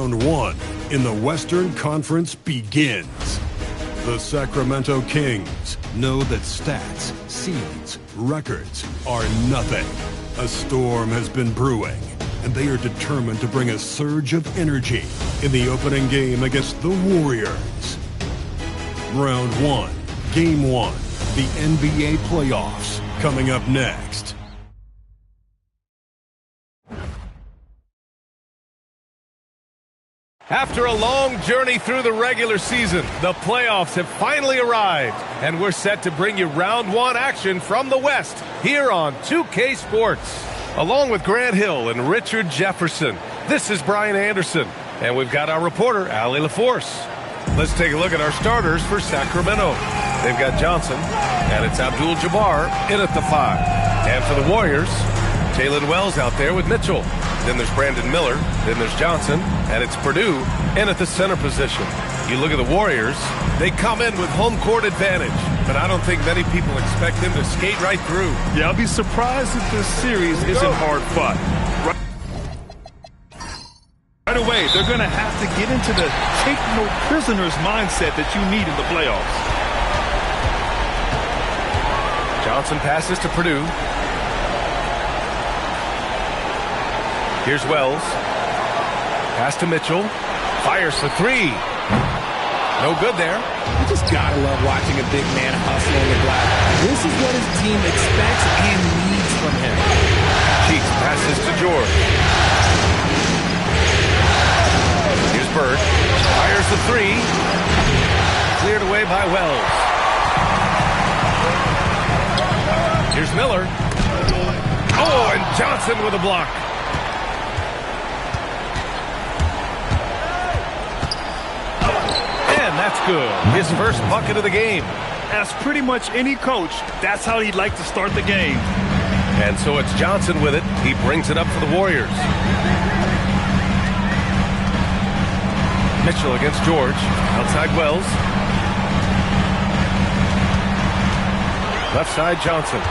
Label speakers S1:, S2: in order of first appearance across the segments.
S1: Round one in the Western Conference begins. The Sacramento Kings know that stats, seeds, records are nothing. A storm has been brewing, and they are determined to bring a surge of energy in the opening game against the Warriors. Round one, Game 1, the NBA playoffs, coming up next.
S2: After a long journey through the regular season, the playoffs have finally arrived, and we're set to bring you round one action from the West here on 2K Sports. Along with Grant Hill and Richard Jefferson, this is Brian Anderson, and we've got our reporter, Allie LaForce. Let's take a look at our starters for Sacramento. They've got Johnson, and it's Abdul-Jabbar in at the 5. And for the Warriors, Jalen Wells out there with Mitchell. Then there's Brandon Miller. Then there's Johnson. And it's Purdue in at the center position. You look at the Warriors, they come in with home court advantage. But I don't think many people expect them to skate right through.
S3: Yeah, I'll be surprised if this series isn't hard fought. Right away, they're going to have to get into the take no prisoners mindset that you need in the playoffs.
S2: Johnson passes to Purdue. Here's Wells. Pass to Mitchell. Fires for 3. No good there.
S4: You just gotta love watching a big man hustle on the glass. This is what his team expects and needs from him.
S2: Cheeks passes to George. Here's Bird. Fires the 3. Cleared away by Wells. Here's Miller. Oh, and Johnson with a block. And that's good. His first bucket of the game.
S3: As pretty much any coach, that's how he'd like to start the game.
S2: And so it's Johnson with it. He brings it up for the Warriors. Mitchell against George. Outside Wells. Left side Johnson.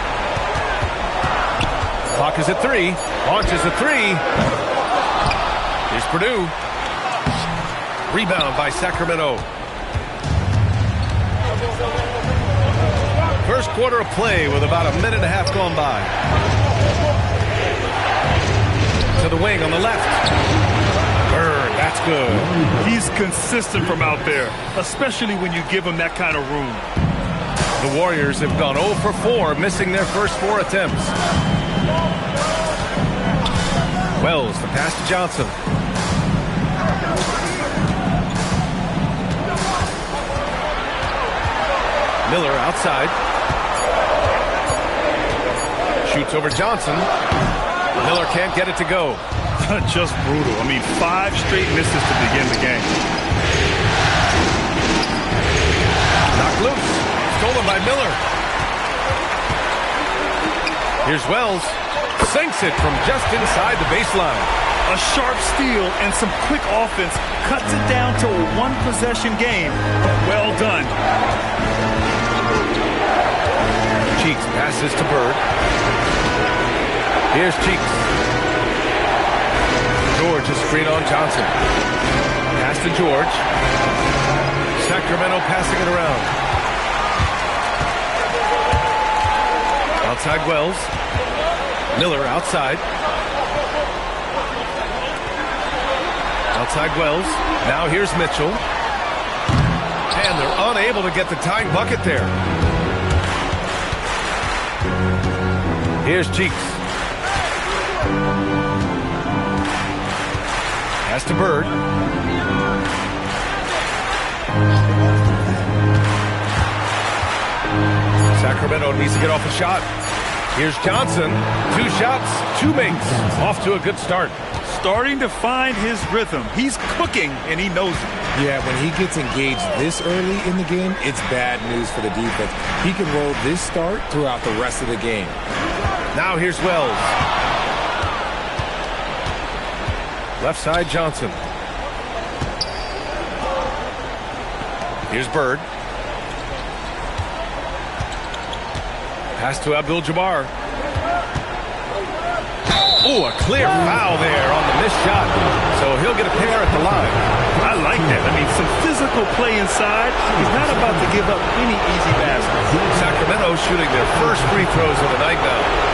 S2: Clock is at 3. Launches a 3. Here's Purdue. Rebound by Sacramento. First quarter of play with about a minute and a half gone by. To the wing on the left. Bird, that's good.
S3: He's consistent from out there, especially when you give him that kind of room.
S2: The Warriors have gone 0 for 4, missing their first 4 attempts. Wells, the pass to Johnson. Miller outside. Shoots over Johnson. Miller can't get it to go.
S3: Just brutal. I mean, 5 straight misses to begin the game.
S2: Knocked loose. Stolen by Miller. Here's Wells. Sinks it from just inside the baseline.
S3: A sharp steal and some quick offense cuts it down to a 1-possession game. Well done.
S2: Cheeks passes to Bird. Here's Cheeks. George is screen on Johnson. Pass to George. Sacramento passing it around. Outside Wells. Miller outside. Outside Wells. Now here's Mitchell. And they're unable to get the tying bucket there. Here's Cheeks. Pass to Bird. Sacramento needs to get off a shot. Here's Johnson. 2 shots, 2 makes. Off to a good start.
S3: Starting to find his rhythm. He's cooking, and he knows it.
S4: Yeah, when he gets engaged this early in the game, it's bad news for the defense. He can roll this start throughout the rest of the game.
S2: Now here's Wells. Left side Johnson. Here's Bird. Pass to Abdul-Jabbar. Oh, a clear foul there on the missed shot. So he'll get a pair at the line.
S3: I like that. I mean, some physical play inside. He's not about to give up any easy baskets.
S2: Sacramento shooting their first free throws of the night now.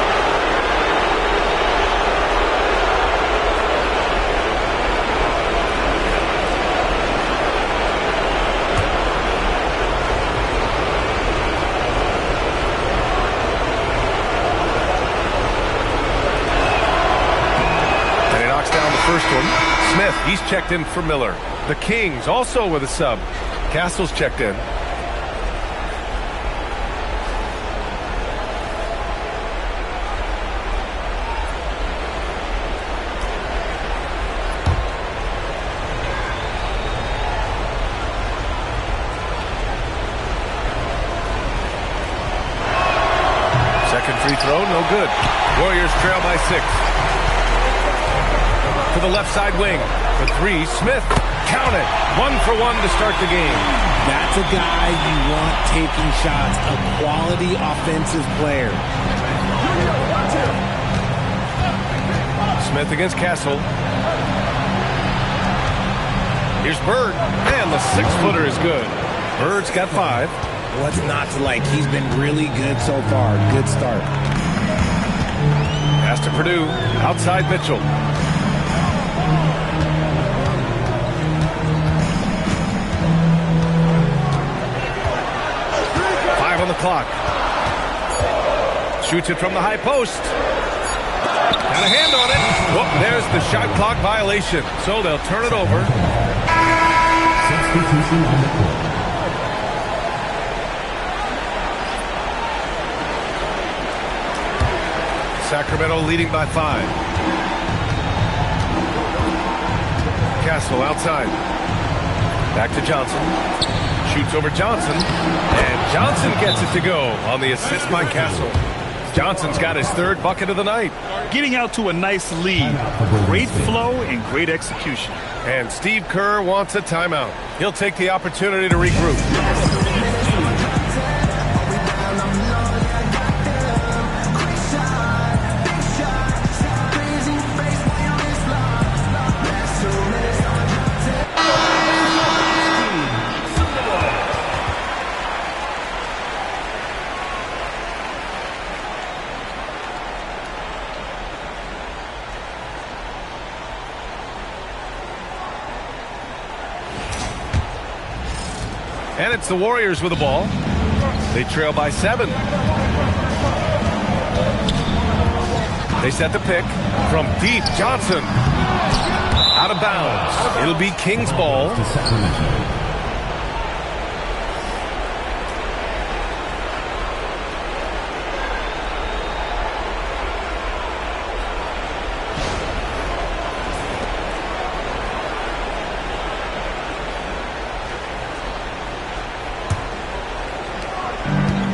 S2: First one, Smith, he's checked in for Miller. The Kings also with a sub. Castle's checked in. Second free throw, no good. Warriors trail by 6. To the left side wing. For 3, Smith. Count it. 1 for 1 to start the game.
S5: That's a guy you want taking shots. A quality offensive player.
S2: Smith against Castle. Here's Bird. And the 6-footer is good. Bird's got 5.
S5: What's not to like? He's been really good so far. Good start.
S2: Pass to Purdue. Outside Mitchell. 5 on the clock. Shoots it from the high post. Got a hand on it. Whoop, there's the shot clock violation. So they'll turn it over.
S6: Substitution on the court.
S2: Sacramento leading by 5. Castle outside. Back to Johnson. Shoots over Johnson. And Johnson gets it to go on the assist by Castle. Johnson's got his 3rd bucket of the night.
S3: Getting out to a nice lead. Great flow and great execution.
S2: And Steve Kerr wants a timeout. He'll take the opportunity to regroup. And it's the Warriors with the ball. They trail by 7. They set the pick from deep. Johnson out of bounds. It'll be Kings ball.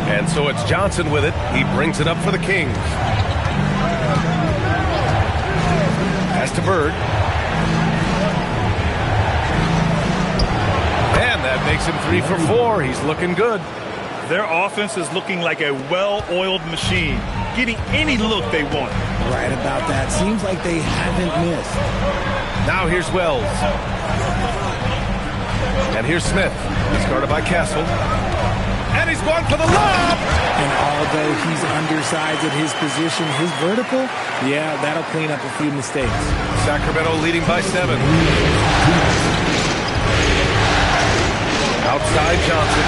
S2: And so it's Johnson with it. He brings it up for the Kings. Pass to Bird. And that makes him 3 for 4. He's looking good.
S3: Their offense is looking like a well-oiled machine, getting any look they want.
S5: Right about that. Seems like they haven't missed.
S2: Now here's Wells. And here's Smith. He's guarded by Castle. And he's going for the lob.
S5: And although he's undersized at his position, his vertical, yeah, that'll clean up a few mistakes.
S2: Sacramento leading by 7. Outside Johnson.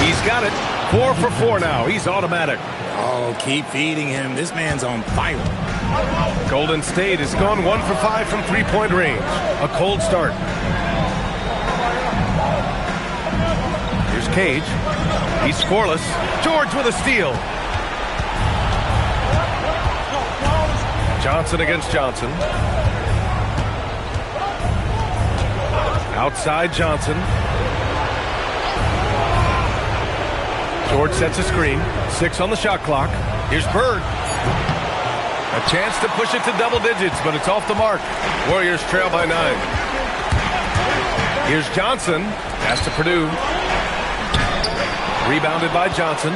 S2: He's got it. 4 for 4 now. He's automatic.
S5: Oh, keep feeding him. This man's on fire.
S2: Golden State has gone 1 for 5 from 3-point range. A cold start. Here's Cage. He's scoreless. George with a steal. Johnson against Johnson. Outside Johnson. George sets a screen. 6 on the shot clock. Here's Bird. A chance to push it to double digits, but it's off the mark. Warriors trail by 9. Here's Johnson. Pass to Purdue. Rebounded by Johnson.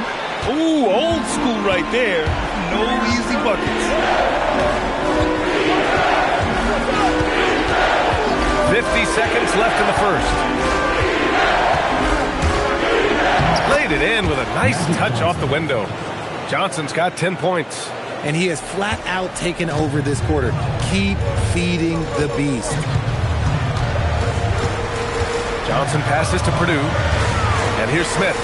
S3: Ooh, old school right there. No easy buckets.
S2: 50 seconds left in the first. Laid it in with a nice touch off the window. Johnson's got 10 points.
S5: And he has flat out taken over this quarter. Keep feeding the beast.
S2: Johnson passes to Purdue. And here's Smith.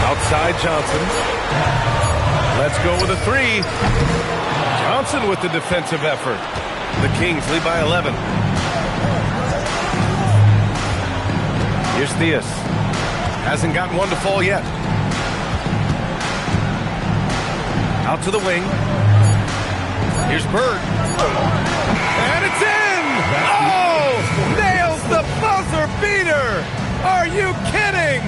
S2: Outside Johnson. Let's go with a three. Johnson with the defensive effort. The Kings lead by 11. Here's Theus. Hasn't gotten one to fall yet. Out to the wing. Here's Bird. And it's in! Oh! Nails the buzzer beater! Are you kidding?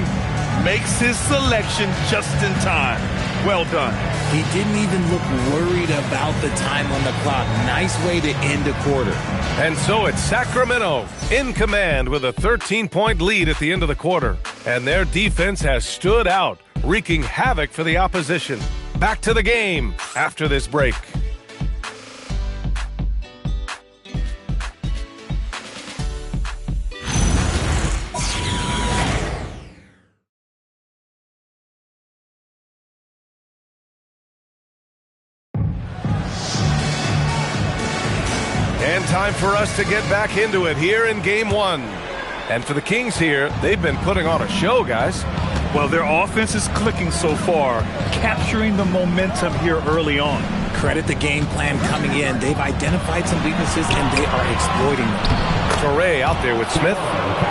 S3: Makes his selection just in time. Well done.
S5: He didn't even look worried about the time on the clock. Nice way to end a quarter.
S2: And so it's Sacramento in command with a 13-point lead at the end of the quarter. And their defense has stood out, wreaking havoc for the opposition. Back to the game after this break. And time for us to get back into it here in Game 1. And for the Kings here, they've been putting on a show, guys.
S3: Well, their offense is clicking so far, capturing the momentum here early on.
S5: Credit the game plan coming in. They've identified some weaknesses, and they are exploiting them.
S2: Torrey out there with Smith.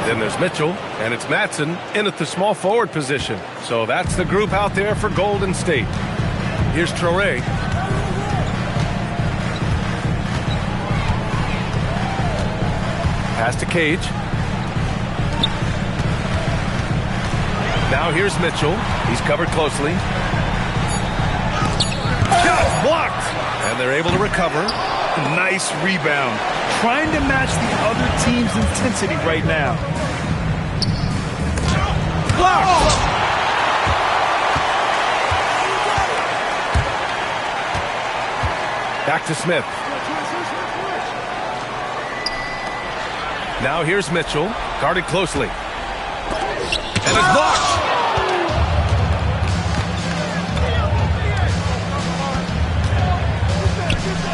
S2: Then there's Mitchell, and it's Matson in at the small forward position. So that's the group out there for Golden State. Here's Torrey. Pass to Cage. Now here's Mitchell. He's covered closely. Shot blocked! And they're able to recover.
S3: Nice rebound. Trying to match the other team's intensity right now.
S2: Blocked! Back to Smith. Now here's Mitchell, guarded closely. And it's blocked!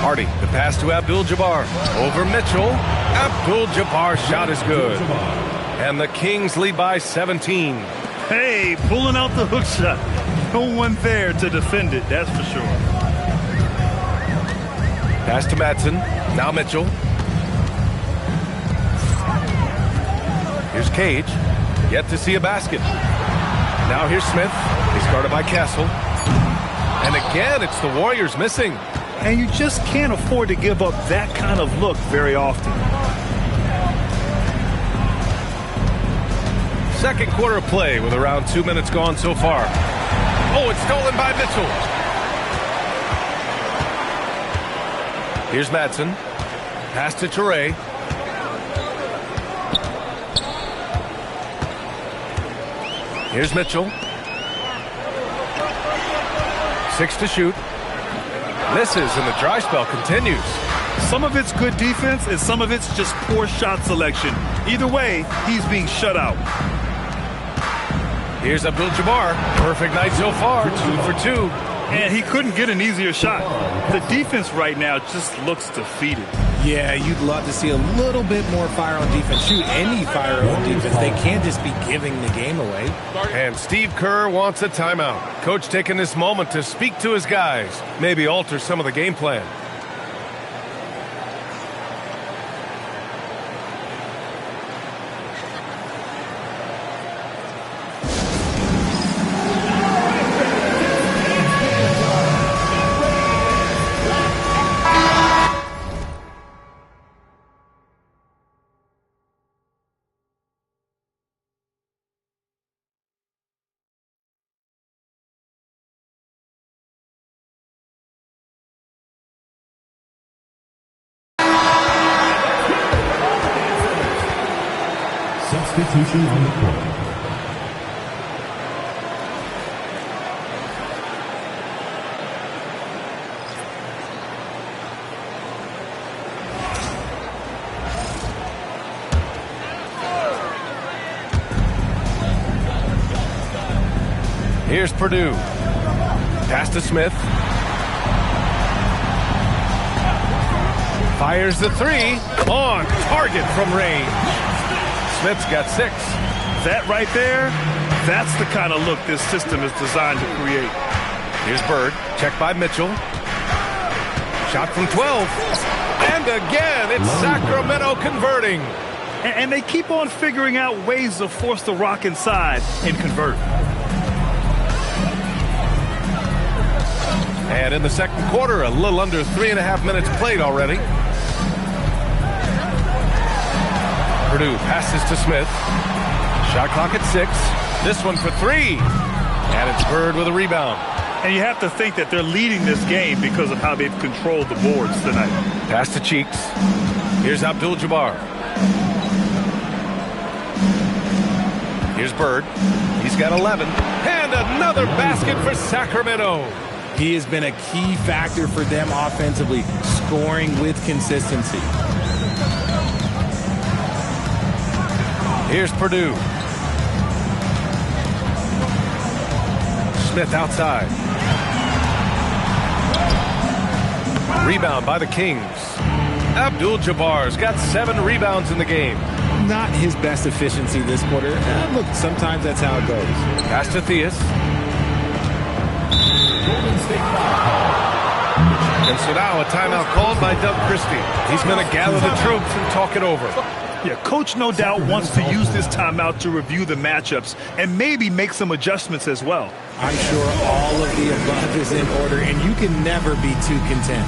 S2: Hardy, the pass to Abdul-Jabbar. Over Mitchell. Abdul-Jabbar's shot is good. And the Kings lead by 17.
S3: Hey, pulling out the hook shot. No one there to defend it, that's for sure.
S2: Pass to Matson. Now Mitchell. Here's Cage. Yet to see a basket. Now here's Smith. He's guarded by Castle. And again, it's the Warriors missing.
S3: And you just can't afford to give up that kind of look very often.
S2: Second quarter of play with around 2 minutes gone so far. Oh, it's stolen by Mitchell. Here's Matson. Pass to Torrey. Here's Mitchell. 6 to shoot. Misses, and the dry spell continues.
S3: Some of it's good defense, and some of it's just poor shot selection. Either way, he's being shut out.
S2: Here's Abdul-Jabbar. Perfect night so far, 2 for 2.
S3: And he couldn't get an easier shot. The defense right now just looks defeated.
S5: Yeah, you'd love to see a little bit more fire on defense. Shoot, any fire on defense. They can't just be giving the game away.
S2: And Steve Kerr wants a timeout. Coach taking this moment to speak to his guys. Maybe alter some of the game plan.
S6: Substitution on the court.
S2: Here's Purdue. Pass to Smith. Fires the three. On target from range. Smith's got 6.
S3: That right there, that's the kind of look this system is designed to create.
S2: Here's Bird. Checked by Mitchell. Shot from 12. And again, it's Sacramento converting.
S3: And they keep on figuring out ways to force the rock inside and convert.
S2: And in the second quarter, a little under 3.5 minutes played already. Purdue passes to Smith. Shot clock at 6. This one for 3. And it's Bird with a rebound.
S3: And you have to think that they're leading this game because of how they've controlled the boards tonight.
S2: Pass to Cheeks. Here's Abdul-Jabbar. Here's Bird. He's got 11. And another basket for Sacramento.
S5: He has been a key factor for them offensively, scoring with consistency.
S2: Here's Purdue. Smith outside. Rebound by the Kings. Abdul-Jabbar's got 7 rebounds in the game.
S5: Not his best efficiency this quarter. Look, sometimes that's how it goes.
S2: Pass to Theus. And so now a timeout called by Doug Christie. He's going to gather the troops and talk it over.
S3: Yeah, Coach no doubt wants to use this timeout to review the matchups and maybe make some adjustments as well.
S5: I'm sure all of the above is in order, and you can never be too content.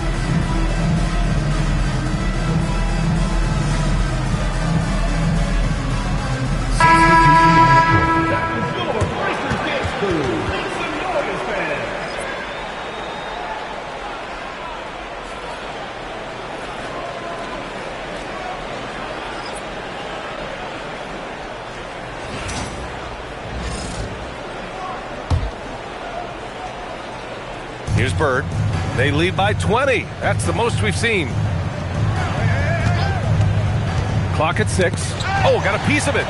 S2: Here's Bird. They lead by 20. That's the most we've seen. Clock at 6. Oh, got a piece of it.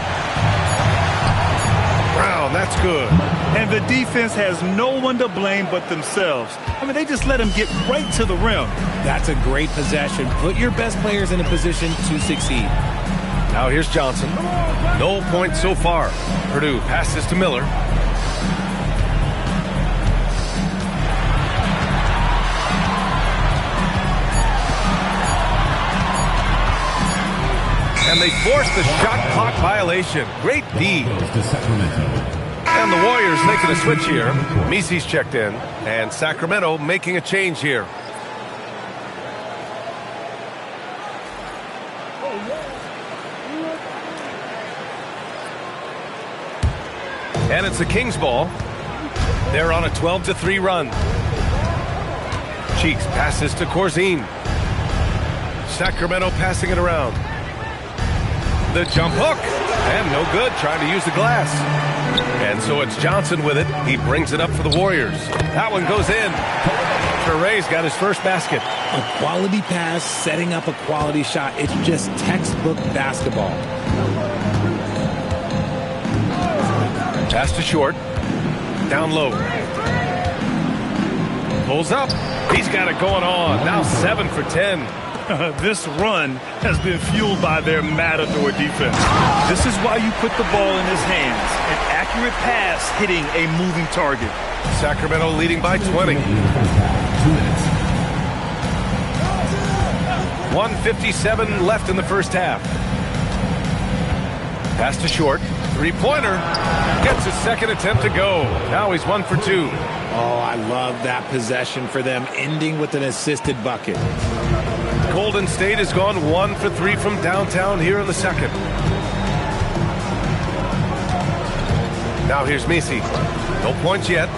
S2: Brown, that's good.
S3: And the defense has no one to blame but themselves. I mean, they just let him get right to the rim.
S5: That's a great possession. Put your best players in a position to succeed.
S2: Now here's Johnson. No points so far. Purdue passes to Miller. And they force the shot clock violation. Great D. And the Warriors making a switch here. Misi's checked in. And Sacramento making a change here. And it's the Kings ball. They're on a 12-3 run. Cheeks passes to Corzine. Sacramento passing it around. The jump hook, and no good, trying to use the glass. And so it's Johnson with it. He brings it up for the Warriors. That one goes in. Turay's got his first basket.
S5: A quality pass, setting up a quality shot. It's just textbook basketball.
S2: Pass to Short. Down low. Pulls up. He's got it going on. Now 7 for 10.
S3: This run has been fueled by their Matador defense. This is why you put the ball in his hands. An accurate pass hitting a moving target.
S2: Sacramento leading by 20. 1:57 left in the first half. Pass to Short. Three-pointer. Gets his second attempt to go. Now he's 1 for 2.
S5: Oh, I love that possession for them, ending with an assisted bucket.
S2: Golden State has gone 1 for 3 from downtown here in the second. Now here's Misi. No points yet.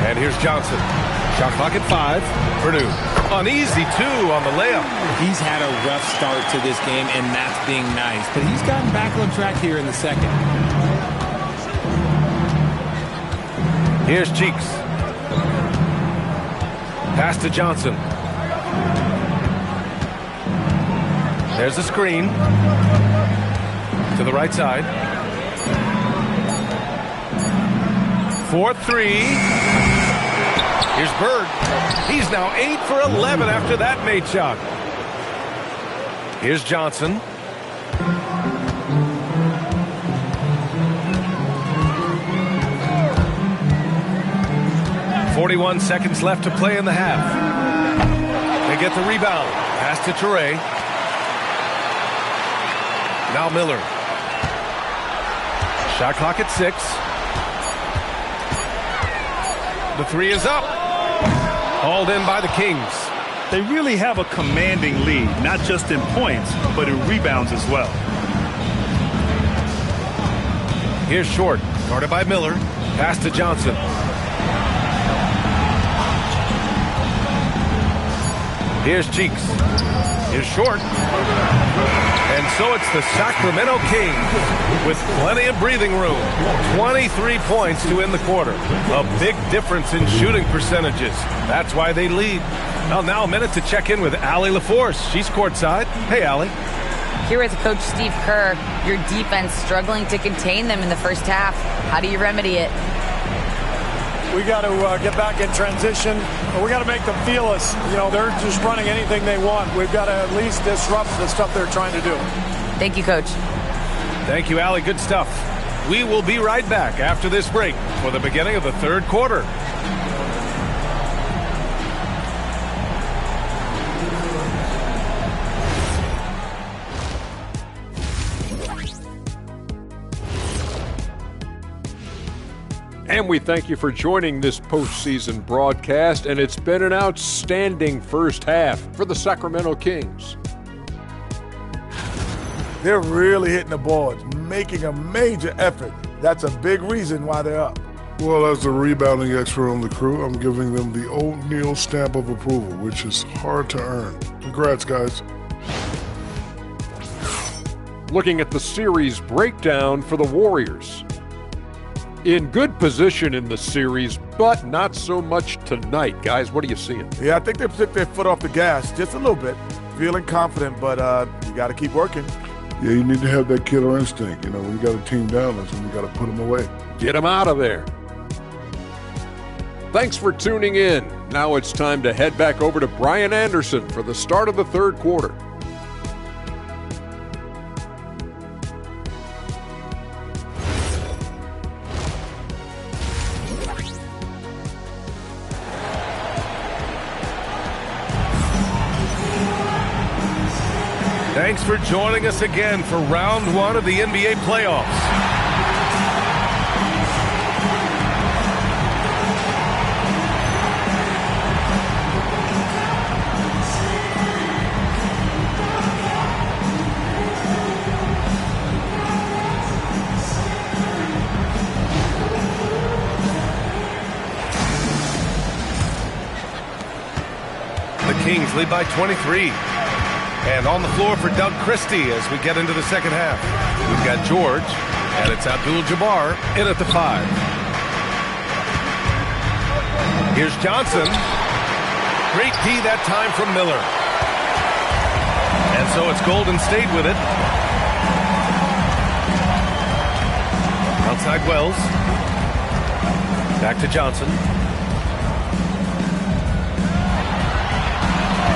S2: And here's Johnson. Shot clock at 5. Purdue. An easy 2 on the layup.
S5: He's had a rough start to this game, and that's being nice. But he's gotten back on track here in the second.
S2: Here's Cheeks. Pass to Johnson. There's the screen. To the right side. 4-3. Here's Bird. He's now 8 for 11 after that made shot. Here's Johnson. .41 seconds left to play in the half. They get the rebound. Pass to Toure. Now Miller. Shot clock at 6. The 3 is up. Hauled in by the Kings.
S3: They really have a commanding lead, not just in points, but in rebounds as well.
S2: Here's Short, guarded by Miller. Pass to Johnson. Here's Cheeks. Here's Short. And so it's the Sacramento Kings with plenty of breathing room. 23 points to end the quarter. A big difference in shooting percentages. That's why they lead. Well, now a minute to check in with Allie LaForce. She's courtside. Hey, Allie.
S6: Here with Coach Steve Kerr, your defense struggling to contain them in the first half. How do you remedy it?
S7: We got to get back in transition. We got to make them feel us. You know, they're just running anything they want. We've got to at least disrupt the stuff they're trying to do.
S6: Thank you, Coach.
S2: Thank you, Allie. Good stuff. We will be right back after this break for the beginning of the third quarter.
S8: And we thank you for joining this postseason broadcast, and it's been an outstanding first half for the Sacramento Kings.
S9: They're really hitting the boards, making a major effort. That's a big reason why they're up.
S10: Well, as the rebounding expert on the crew, I'm giving them the O'Neal stamp of approval, which is hard to earn. Congrats, guys.
S8: Looking at the series breakdown for the Warriors. In good position in the series, but not so much tonight. Guys, what are you seeing?
S9: Yeah, I think they took their foot off the gas just a little bit. Feeling confident, but you got to keep working.
S10: Yeah, you need to have that killer instinct. You know, when you got a team down, that's when you got to put them away.
S8: Get them out of there. Thanks for tuning in. Now it's time to head back over to Brian Anderson for the start of the third quarter.
S2: Thanks for joining us again for round 1 of the NBA playoffs. The Kings lead by 23. And on the floor for Doug Christie as we get into the second half. We've got George, and it's Abdul-Jabbar in at the 5. Here's Johnson. Great D that time from Miller. And so it's Golden State with it. Outside Wells. Back to Johnson.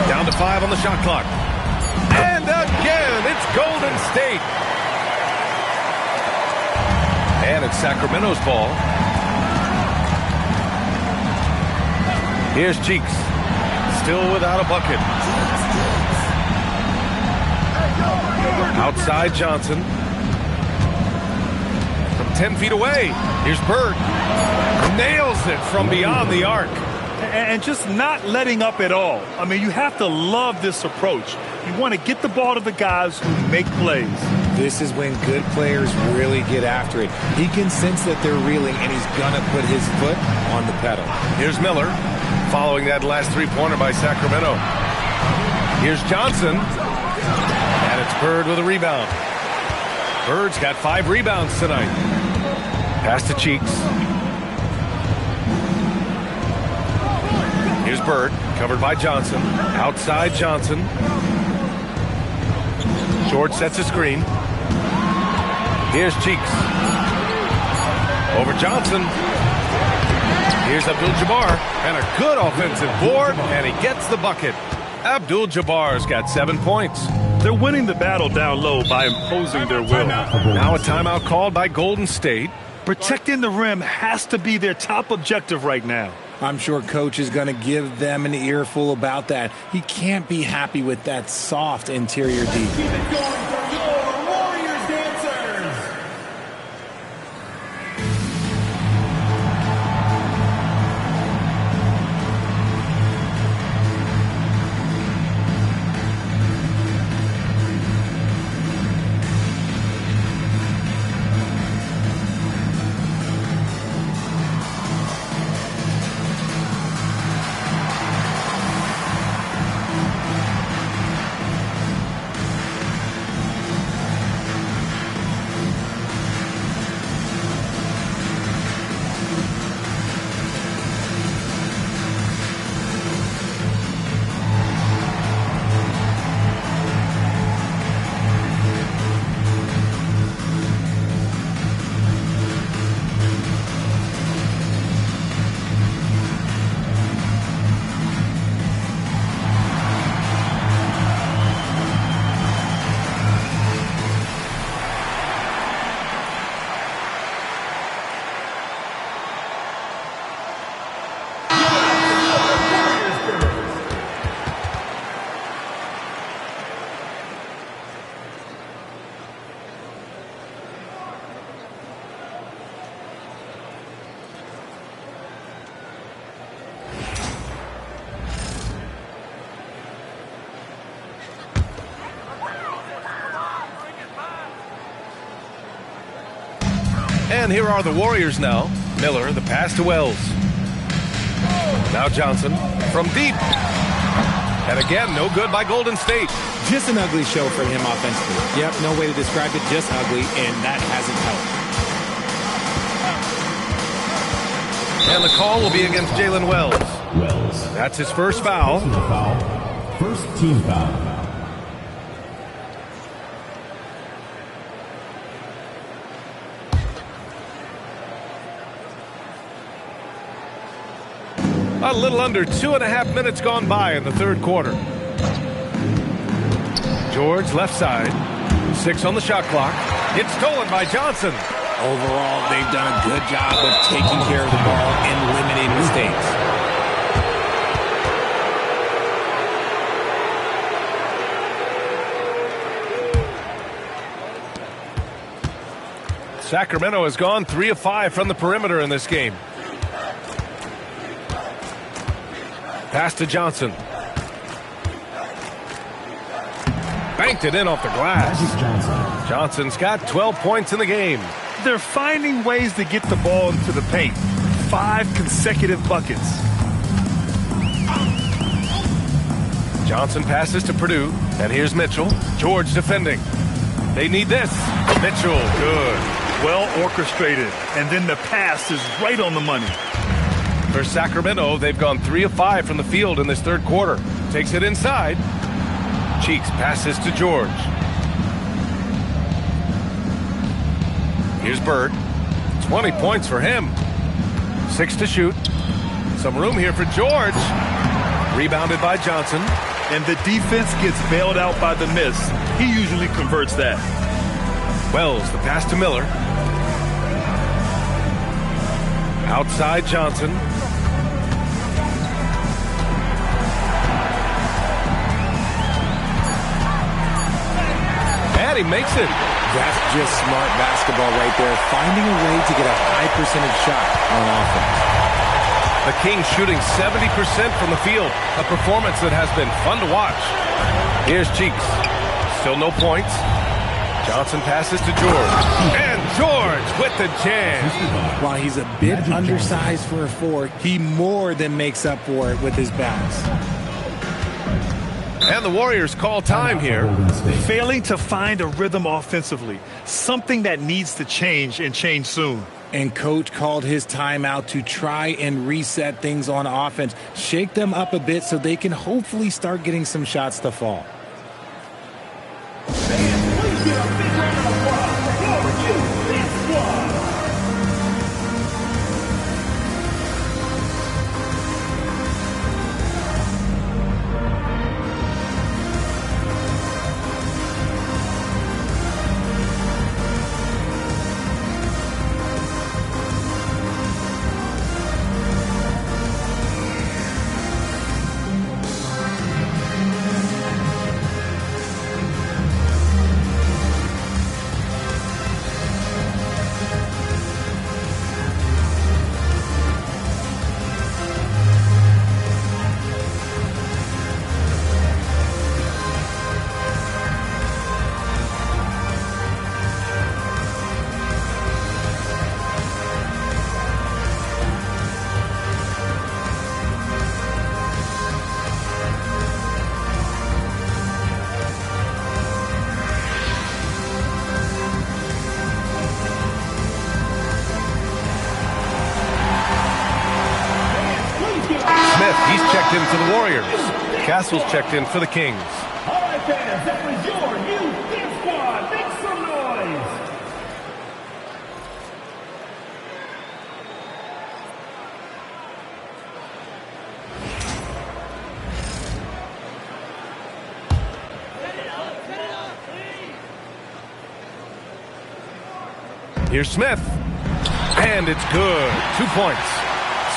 S2: Down to 5 on the shot clock. And again, it's Golden State. And it's Sacramento's ball. Here's Cheeks. Still without a bucket. Outside Johnson. From 10 feet away. Here's Bird. Nails it from beyond the arc.
S3: And just not letting up at all. I mean, you have to love this approach. You want to get the ball to the guys who make plays.
S4: This is when good players really get after it. He can sense that they're reeling, and he's going to put his foot on the pedal.
S2: Here's Miller, following that last three-pointer by Sacramento. Here's Johnson, and it's Bird with a rebound. Bird's got 5 rebounds tonight. Pass to Cheeks. Here's Bird, covered by Johnson. Outside Johnson. George sets a screen. Here's Cheeks. Over Johnson. Here's Abdul-Jabbar, and a good offensive board, and he gets the bucket. Abdul-Jabbar's got 7 points.
S3: They're winning the battle down low by imposing their will.
S2: Now a timeout called by Golden State.
S3: Protecting the rim has to be their top objective right now.
S5: I'm sure Coach is going to give them an earful about that. He can't be happy with that soft interior D.
S11: Keep it going for your Warriors dancers.
S2: And here are the Warriors now. Miller, the pass to Wells. Now Johnson from deep. And again, no good by Golden State.
S5: Just an ugly show for him offensively. Yep, no way to describe it, just ugly, and that hasn't helped.
S2: And the call will be against Jalen Wells. That's his first foul.
S11: First team foul.
S2: A little under 2.5 minutes gone by in the third quarter. George left side. 6 on the shot clock. It's stolen by Johnson.
S5: Overall, they've done a good job of taking care of the ball and limiting mistakes.
S2: Sacramento has gone 3 of 5 from the perimeter in this game. Pass to Johnson. Banked it in off the glass. Johnson's got 12 points in the game.
S3: They're finding ways to get the ball into the paint. 5 consecutive buckets.
S2: Johnson passes to Purdue. And here's Mitchell. George defending. They need this. Mitchell, good.
S3: Well orchestrated. And then the pass is right on the money.
S2: For Sacramento, they've gone 3 of 5 from the field in this third quarter. Takes it inside. Cheeks passes to George. Here's Bird. 20 points for him. 6 to shoot. Some room here for George. Rebounded by Johnson.
S3: And the defense gets bailed out by the miss. He usually converts that.
S2: Wells, the pass to Miller. Outside Johnson. And he makes it.
S4: That's just smart basketball right there. Finding a way to get a high percentage shot on offense.
S2: The Kings shooting 70% from the field. A performance that has been fun to watch. Here's Cheeks. Still no points. Johnson passes to George. And George with the jam.
S5: While he's a bit undersized for a 4, he more than makes up for it with his bounce.
S2: And the Warriors call time here.
S3: Failing to find a rhythm offensively. Something that needs to change and change soon.
S5: And coach called his timeout to try and reset things on offense. Shake them up a bit so they can hopefully start getting some shots to fall.
S2: He's checked in for the Warriors. Castle's checked in for the Kings.
S11: All right, fans, that was your new Dance Squad. Make some noise.
S2: Here's Smith. And it's good. 2 points.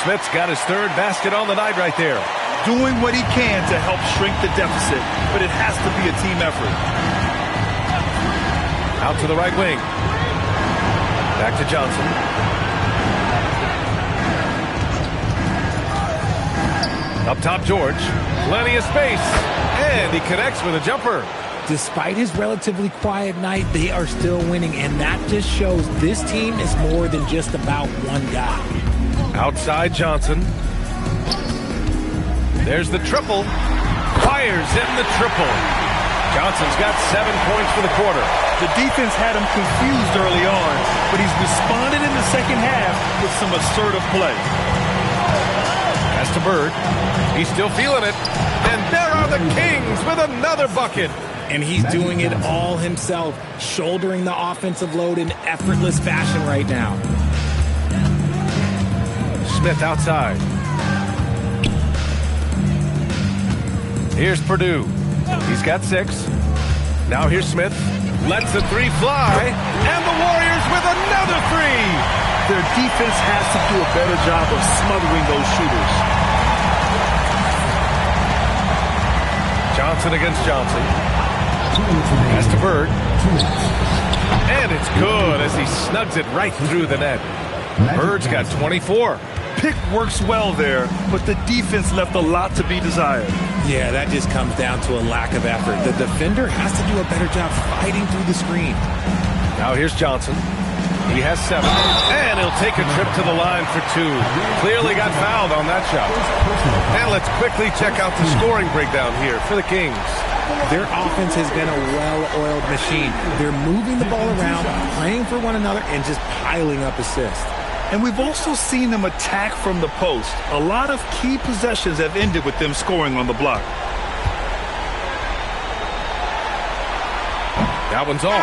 S2: Smith's got his third basket on the night right there.
S3: Doing what he can to help shrink the deficit, but it has to be a team effort.
S2: Out to the right wing. Back to Johnson. Up top, George. Plenty of space. And he connects with a jumper.
S5: Despite his relatively quiet night, they are still winning, and that just shows this team is more than just about one guy.
S2: Outside Johnson. There's the triple. Fires in the triple. Johnson's got 7 points for the quarter.
S3: The defense had him confused early on, but he's responded in the second half with some assertive play.
S2: Pass to Bird. He's still feeling it. And there are the Kings with another bucket.
S5: And he's doing it all himself, shouldering the offensive load in effortless fashion right now.
S2: Smith outside. Here's Purdue. He's got 6. Now here's Smith. Lets the 3 fly. And the Warriors with another 3.
S3: Their defense has to do a better job of smothering those shooters.
S2: Johnson against Johnson. Pass to Bird. And it's good as he snugs it right through the net. Bird's got 24.
S3: Pick works well there, but the defense left a lot to be desired.
S5: Yeah, that just comes down to a lack of effort. The defender has to do a better job fighting through the screen.
S2: Now here's Johnson. He has 7. And he'll take a trip to the line for 2. Clearly got fouled on that shot. And let's quickly check out the scoring breakdown here for the Kings.
S5: Their offense has been a well-oiled machine. They're moving the ball around, playing for one another, and just piling up assists.
S3: And we've also seen them attack from the post. A lot of key possessions have ended with them scoring on the block.
S2: That one's off.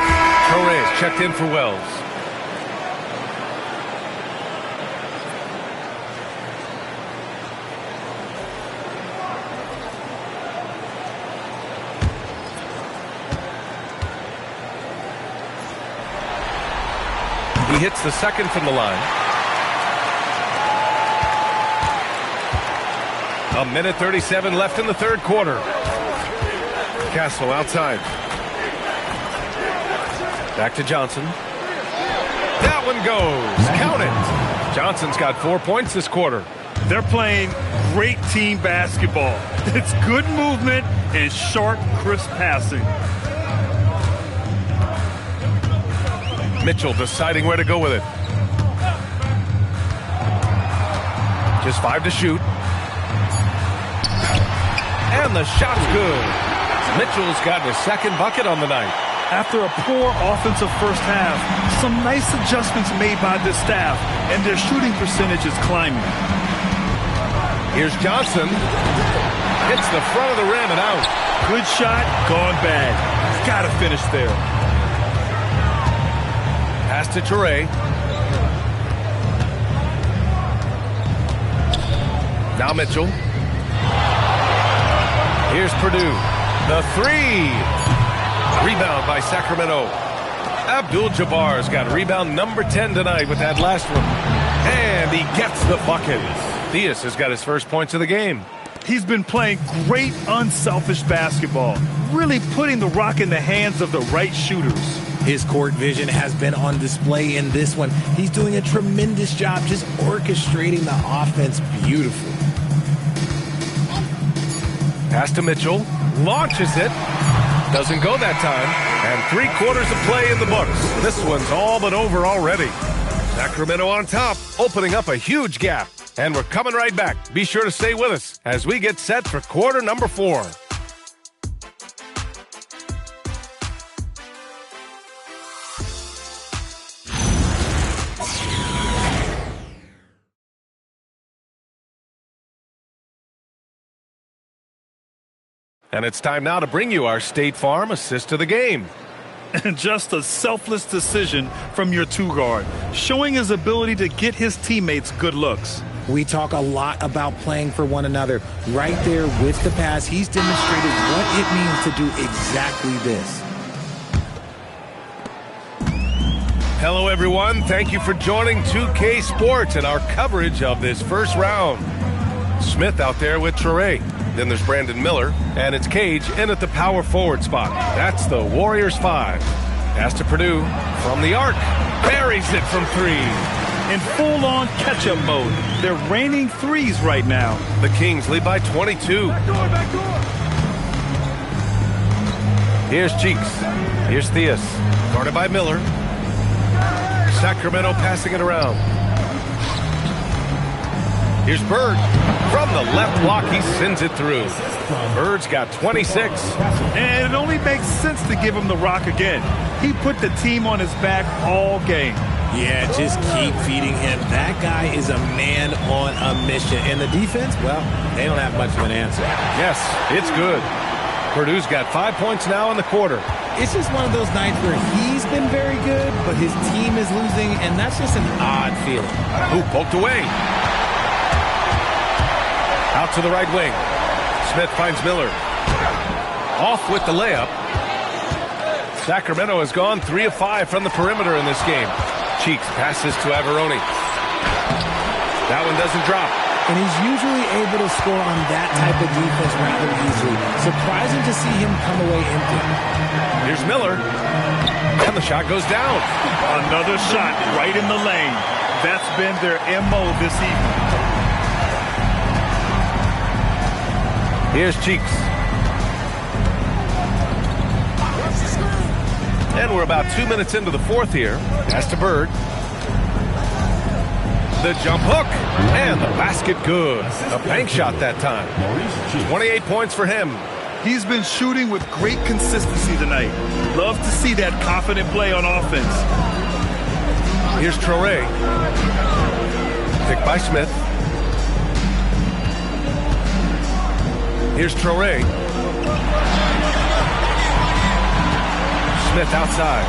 S2: Torres checked in for Wells. He hits the second from the line. 1:37 left in the third quarter. Castle outside. Back to Johnson. That one goes. Count it. Johnson's got 4 points this quarter.
S3: They're playing great team basketball. It's good movement and sharp, crisp passing.
S2: Mitchell deciding where to go with it. Just 5 to shoot. And the shot's good. Mitchell's gotten his second bucket on the night.
S3: After a poor offensive first half, some nice adjustments made by this staff, and their shooting percentage is climbing.
S2: Here's Johnson. Hits the front of the rim and out.
S3: Good shot, gone bad. Got to finish there.
S2: Pass to Toure. Now Mitchell. Here's Purdue. The three. Rebound by Sacramento. Abdul-Jabbar's got rebound number 10 tonight with that last one. And he gets the bucket. Theus has got his first points of the game.
S3: He's been playing great, unselfish basketball, really putting the rock in the hands of the right shooters.
S5: His court vision has been on display in this one. He's doing a tremendous job just orchestrating the offense beautifully.
S2: Pass to Mitchell. Launches it. Doesn't go that time. And 3/4 of play in the books. This one's all but over already. Sacramento on top, opening up a huge gap. And we're coming right back. Be sure to stay with us as we get set for quarter number 4. And it's time now to bring you our State Farm assist of the game.
S3: And just a selfless decision from your two-guard, showing his ability to get his teammates good looks.
S5: We talk a lot about playing for one another. Right there with the pass, he's demonstrated what it means to do exactly this.
S2: Hello, everyone. Thank you for joining 2K Sports and our coverage of this first round. Smith out there with Toure. Then there's Brandon Miller, and it's Cage in at the power forward spot. That's the Warriors 5. Pass to Purdue from the arc. Buries it from 3.
S3: In full-on catch-up mode. They're raining threes right now.
S2: The Kings lead by 22. Here's Cheeks. Here's Theus. Guarded by Miller. Sacramento passing it around. Here's Bird. From the left block, he sends it through. Bird's got 26.
S3: And it only makes sense to give him the rock again. He put the team on his back all game.
S5: Yeah, just keep feeding him. That guy is a man on a mission. And the defense, well, they don't have much of an answer.
S2: Yes, it's good. Purdue's got 5 points now in the quarter.
S5: It's just one of those nights where he's been very good, but his team is losing, and that's just an odd feeling.
S2: Ooh, poked away. Out to the right wing. Smith finds Miller. Off with the layup. Sacramento has gone 3 of 5 from the perimeter in this game. Cheeks passes to Averoni. That one doesn't drop.
S5: And he's usually able to score on that type of defense rather easily. Surprising to see him come away empty.
S2: Here's Miller. And the shot goes down.
S3: Another shot right in the lane. That's been their MO this evening.
S2: Here's Cheeks. And we're about 2 minutes into the fourth here. Pass to Bird. The jump hook. And the basket good. A bank shot that time. 28 points for him.
S3: He's been shooting with great consistency tonight. Love to see that confident play on offense.
S2: Here's Toure. Picked by Smith. Here's Toure. Smith outside.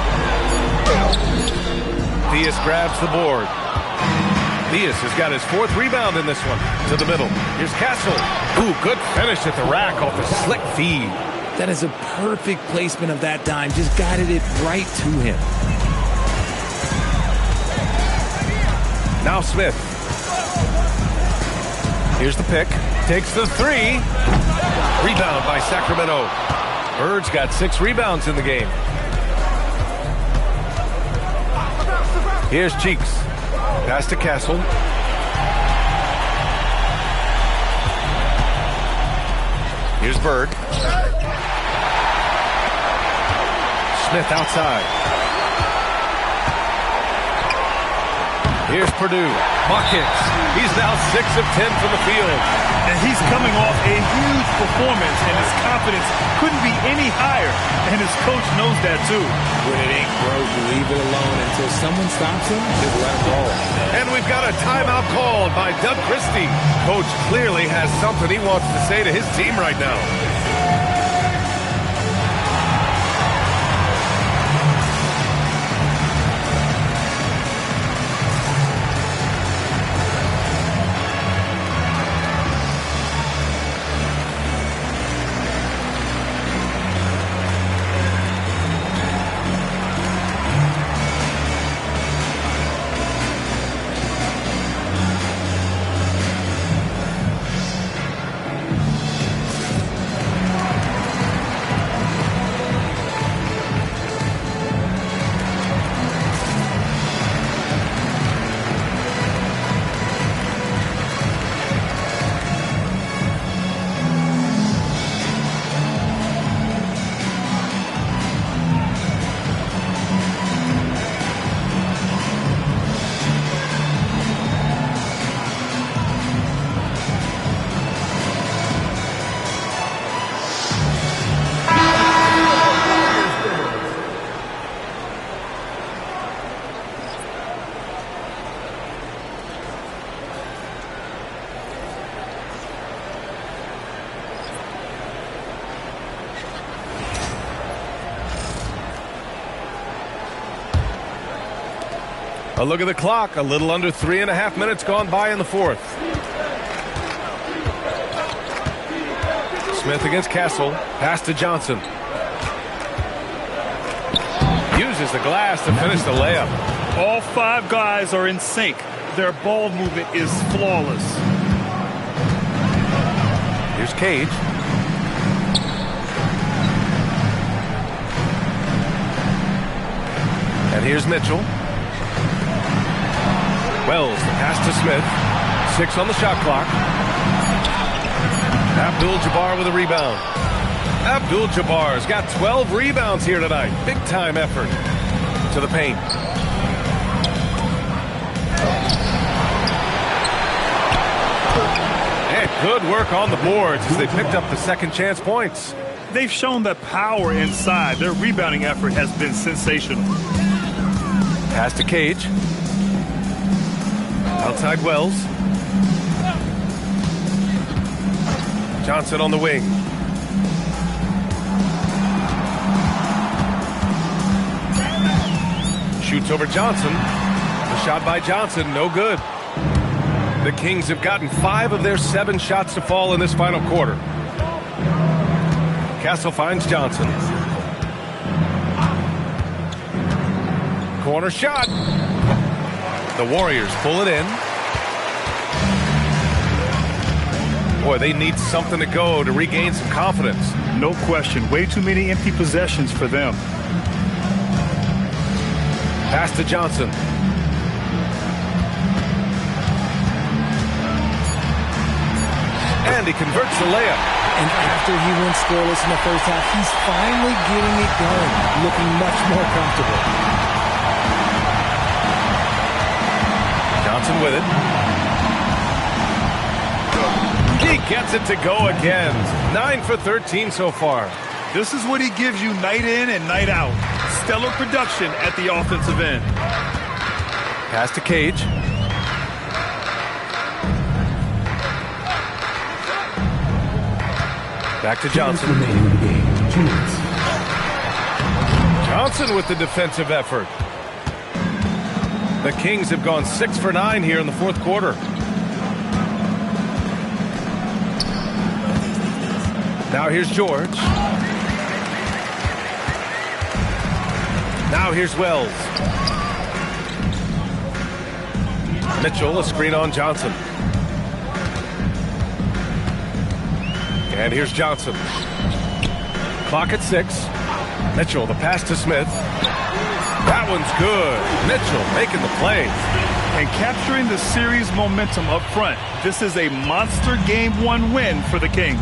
S2: Theus grabs the board. Theus has got his 4th rebound in this one. To the middle. Here's Castle. Ooh, good finish at the rack off a slick feed.
S5: That is a perfect placement of that dime. Just guided it right to him.
S2: Now Smith. Here's the pick. Takes the 3. Rebound by Sacramento. Bird's got 6 rebounds in the game. Here's Cheeks. Pass to Castle. Here's Bird. Smith outside. Here's Purdue. Buckets. He's now 6 of 10 from the field.
S3: And he's coming off a huge performance, and his confidence couldn't be any higher. And his coach knows that, too.
S4: When it ain't broke, leave it alone until someone stops him. Just let him roll.
S2: And we've got a timeout called by Doug Christie. Coach clearly has something he wants to say to his team right now. A look at the clock. A little under 3.5 minutes gone by in the fourth. Smith against Castle. Pass to Johnson. Uses the glass to finish the layup.
S3: All 5 guys are in sync. Their ball movement is flawless.
S2: Here's Cage. And here's Mitchell. Wells, the pass to Smith. 6 on the shot clock. Abdul-Jabbar with a rebound. Abdul-Jabbar's got 12 rebounds here tonight. Big time effort to the paint. And good work on the boards as they picked up the second chance points.
S3: They've shown that power inside. Their rebounding effort has been sensational.
S2: Pass to Cage. Outside Wells. Johnson on the wing. Shoots over Johnson. The shot by Johnson, no good. The Kings have gotten 5 of their 7 shots to fall in this final quarter. Castle finds Johnson. Corner shot. The Warriors pull it in. Boy, they need something to go to regain some confidence.
S3: No question. Way too many empty possessions for them.
S2: Pass to Johnson. And he converts the layup.
S5: And after he went scoreless in the first half, he's finally getting it going, looking much more comfortable.
S2: Johnson with it. He gets it to go again. 9 for 13 so far.
S3: This is what he gives you night in and night out. Stellar production at the offensive end.
S2: Pass to Cage. Back to Johnson. Johnson with the defensive effort. The Kings have gone 6 for 9 here in the fourth quarter. Now here's George. Now here's Wells. Mitchell, a screen on Johnson. And here's Johnson. Clock at 6. Mitchell, the pass to Smith. That one's good. Mitchell making the play.
S3: And capturing the series momentum up front. This is a monster Game 1 win for the Kings.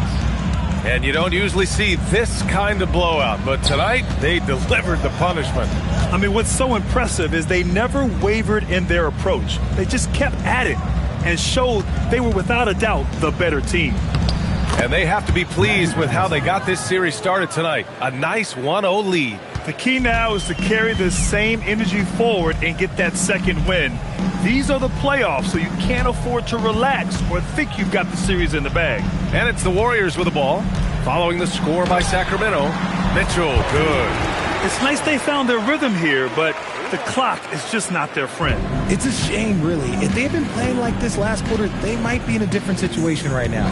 S2: And you don't usually see this kind of blowout, but tonight they delivered the punishment.
S3: I mean, what's so impressive is they never wavered in their approach. They just kept at it and showed they were without a doubt the better team.
S2: And they have to be pleased with how they got this series started tonight. A nice 1-0 lead.
S3: The key now is to carry this same energy forward and get that second win. These are the playoffs, so you can't afford to relax or think you've got the series in the bag.
S2: And it's the Warriors with the ball. Following the score by Sacramento. Mitchell, good.
S3: It's nice they found their rhythm here, but the clock is just not their friend.
S5: It's a shame, really. If they had been playing like this last quarter, they might be in a different situation right now.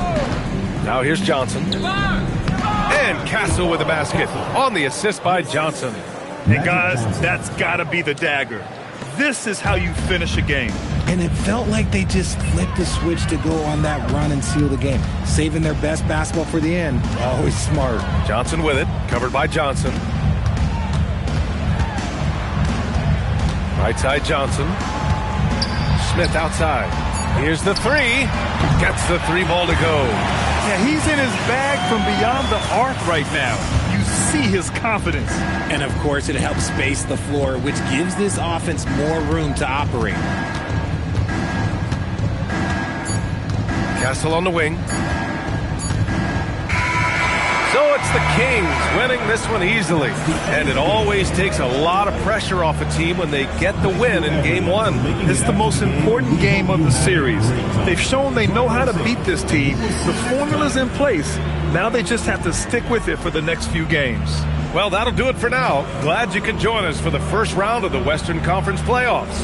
S2: Now here's Johnson. And Castle with the basket on the assist by Johnson.
S3: And guys, that's got to be the dagger. This is how you finish a game.
S5: And it felt like they just flipped the switch to go on that run and seal the game. Saving their best basketball for the end. Always smart.
S2: Johnson with it, covered by Johnson. Right side Johnson. Smith outside. Here's the three. Gets the three ball to go.
S3: Yeah, he's in his bag from beyond the arc right now. You see his confidence.
S5: And, of course, it helps space the floor, which gives this offense more room to operate.
S2: Castle on the wing. So it's the Kings winning this one easily. And it always takes a lot of pressure off a team when they get the win in Game 1.
S3: It's the most important game of the series. They've shown they know how to beat this team. The formula's in place. Now they just have to stick with it for the next few games.
S2: Well, that'll do it for now. Glad you could join us for the first round of the Western Conference playoffs.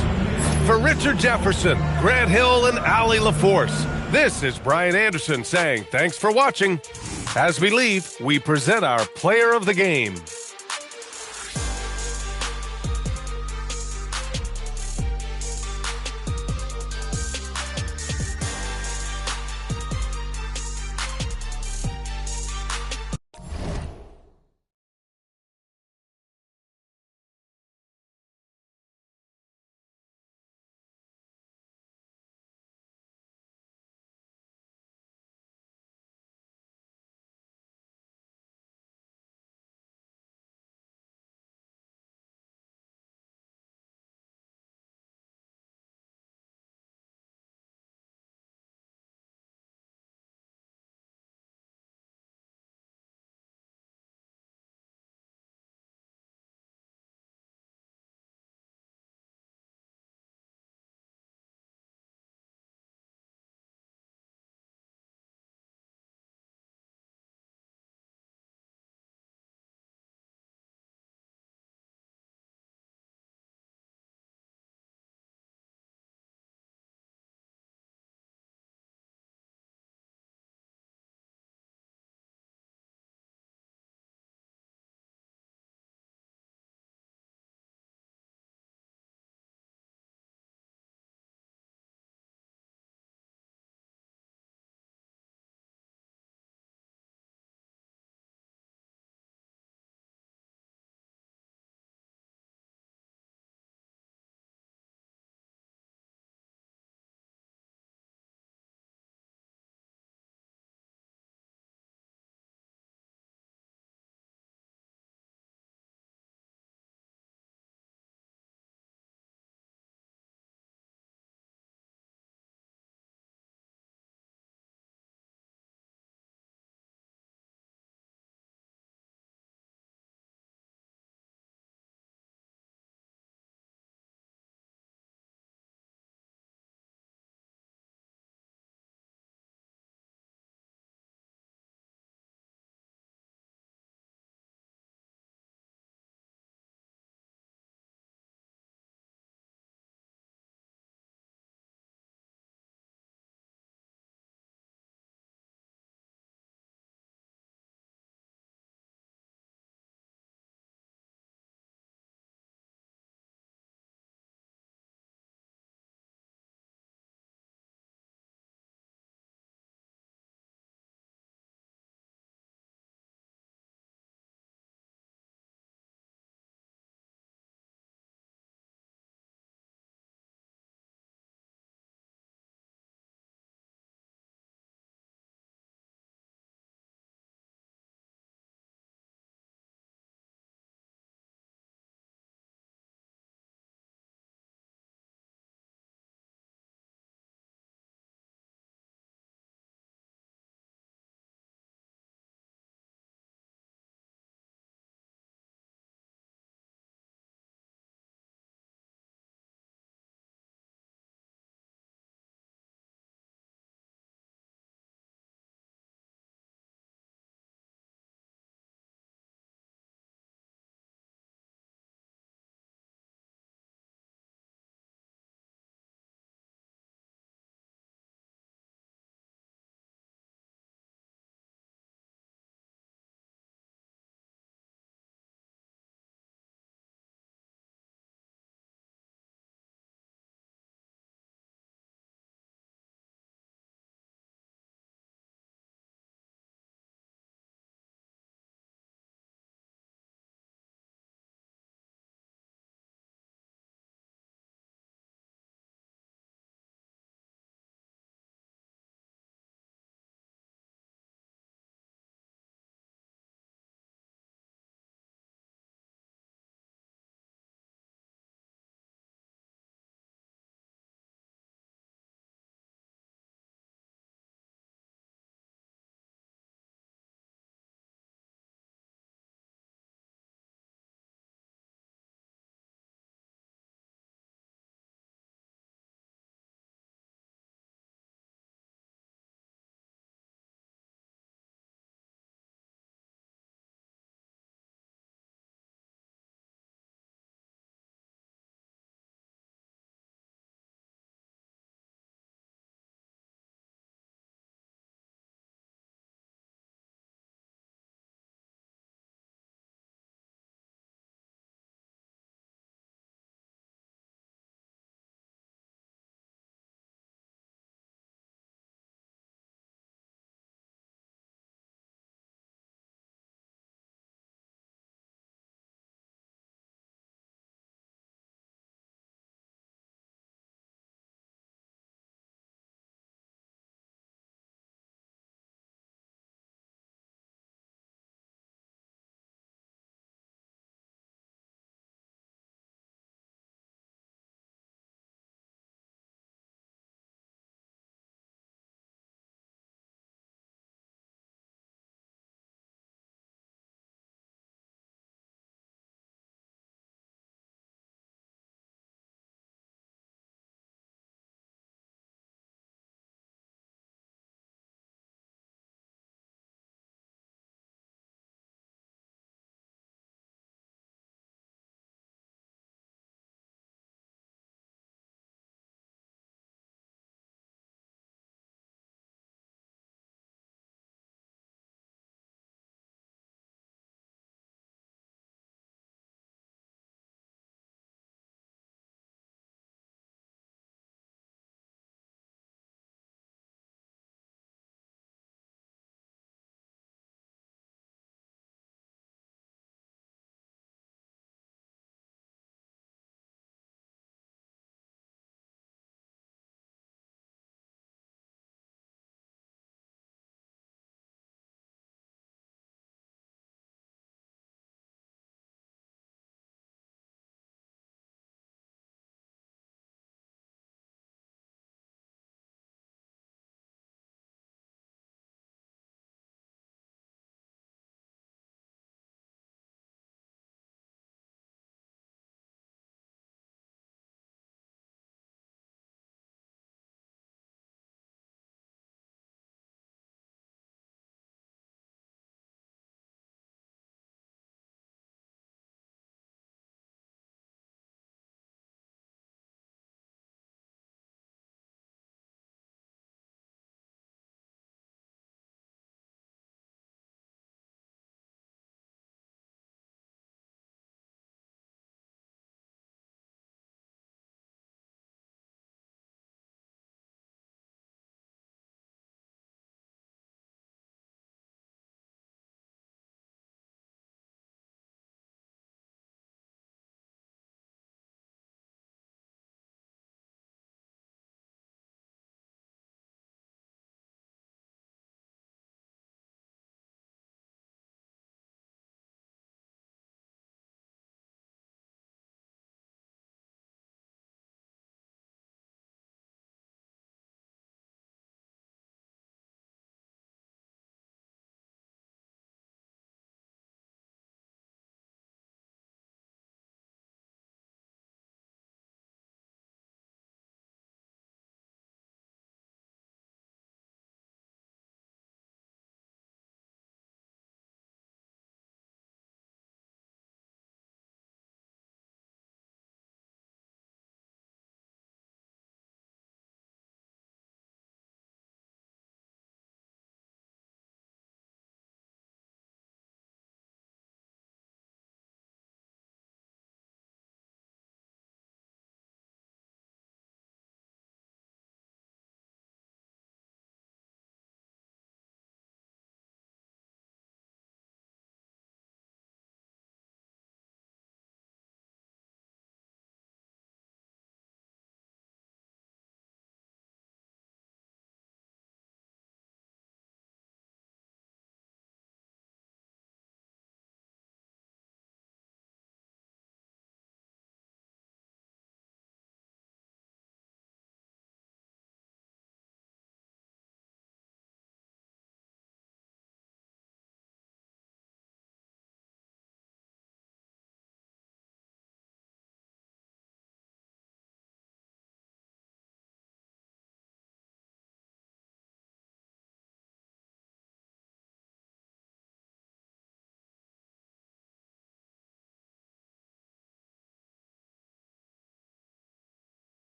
S2: For Richard Jefferson, Grant Hill, and Allie LaForce, this is Brian Anderson saying thanks for watching. As we leave, we present our player of the game.